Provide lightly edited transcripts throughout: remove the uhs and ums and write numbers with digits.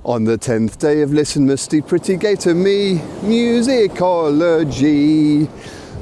On the 10th day of LISTENMAS, Steve Pretty gave to me musicology.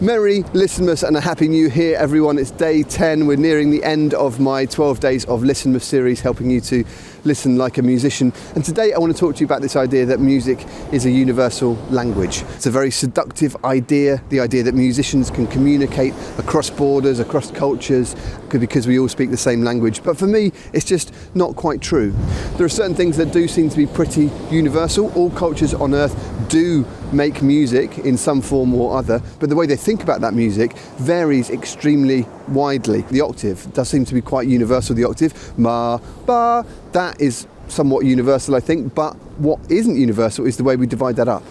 Merry LISTENMAS and a happy new year, everyone. It's day 10. We're nearing the end of my 12 days of LISTENMAS series, helping you to listen like a musician. And today I want to talk to you about this idea that music is a universal language. It's a very seductive idea, the idea that musicians can communicate across borders, across cultures, because we all speak the same language. But for me, it's just not quite true. There are certain things that do seem to be pretty universal. All cultures on earth do make music in some form or other, but the way they think about that music varies extremely widely. The octave does seem to be quite universal, the octave, ma, ba, that is somewhat universal, I think, but what isn't universal is the way we divide that up.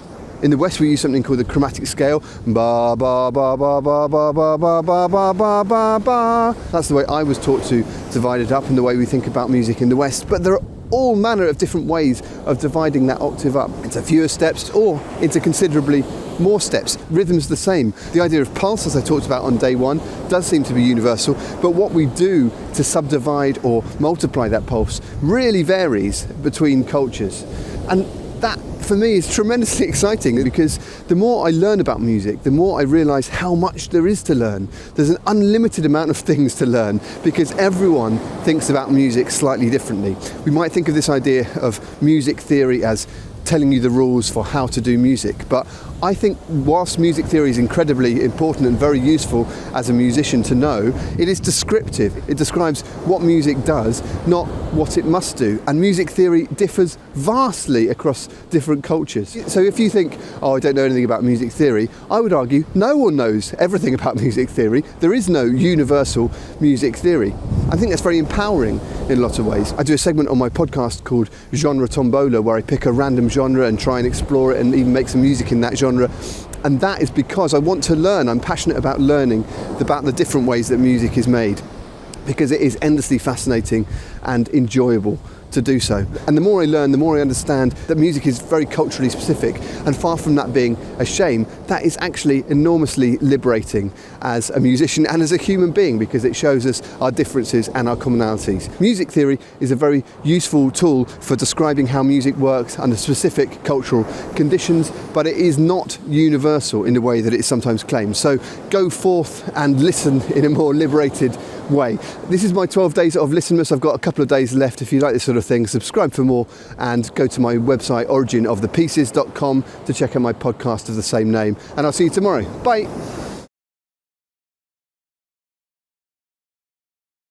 In the West, we use something called the chromatic scale. Ba, ba, ba, ba, ba, ba, ba, ba, ba, ba, ba, ba, ba. That's the way I was taught to divide it up and the way we think about music in the West. But there are all manner of different ways of dividing that octave up into fewer steps or into considerably more steps. Rhythm's the same. The idea of pulse, as I talked about on day one, does seem to be universal, but what we do to subdivide or multiply that pulse really varies between cultures. And that, for me, is tremendously exciting because the more I learn about music, the more I realise how much there is to learn. There's an unlimited amount of things to learn because everyone thinks about music slightly differently. We might think of this idea of music theory as telling you the rules for how to do music, but I think whilst music theory is incredibly important and very useful as a musician to know, it is descriptive. It describes what music does, not what it must do. And music theory differs vastly across different cultures. So if you think, oh, I don't know anything about music theory, I would argue no one knows everything about music theory. There is no universal music theory. I think that's very empowering in lots of ways. I do a segment on my podcast called Genre Tombola, where I pick a random genre and try and explore it and even make some music in that genre. And that is because I want to learn. I'm passionate about learning about the different ways that music is made, because it is endlessly fascinating and enjoyable to do so. And the more I learn, the more I understand that music is very culturally specific, and far from that being a shame, that is actually enormously liberating as a musician and as a human being, because it shows us our differences and our commonalities. Music theory is a very useful tool for describing how music works under specific cultural conditions, but it is not universal in the way that it's sometimes claimed. So go forth and listen in a more liberated way. This is my 12 days of LISTENMAS. I've got a couple of days left. If you like this sort of thing, subscribe for more and go to my website originofthepieces.com to check out my podcast of the same name. And I'll see you tomorrow. Bye.